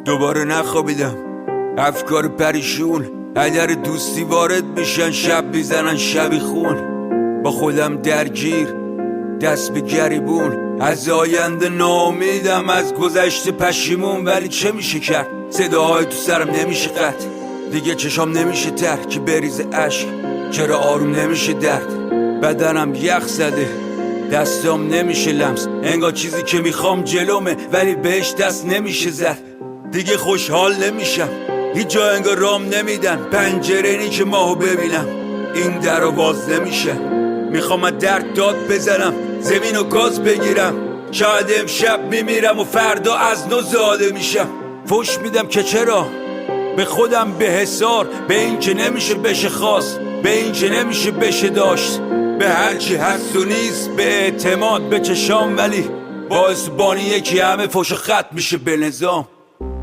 دوباره نخوابیدم، افکار پریشون اگر دوستی وارد میشن شب میزنن شبی خون. با خودم درگیر دست به گریبون، از آینده ناامیدم، از گذشته پشیمون. ولی چه میشه کرد؟ صداهای تو سرم نمیشه قطع، دیگه چشام نمیشه تر که بریزه اشک. چرا آروم نمیشه درد؟ بدنم یخ زده، دستام نمیشه لمس، انگار چیزی که میخوام جلومه ولی بهش دست نمیشه زد. دیگه خوشحال نمیشم، هیچ جا انگار رام نمیدن، پنجره نی که ماهو ببینم، این در رو باز نمیشه. میخوام از درد داد بزنم، زمین و گاز بگیرم، شاید امشب میمیرم و فردا از نو زاده میشم. فوش میدم که چرا به خودم به حسار، به این که نمیشه بشه خواست، به این که نمیشه بشه داشت، به هرچی هست و نیست، به اعتماد به چشام. ولی باعث بانی یکی همه فوش خط میشه به نظام.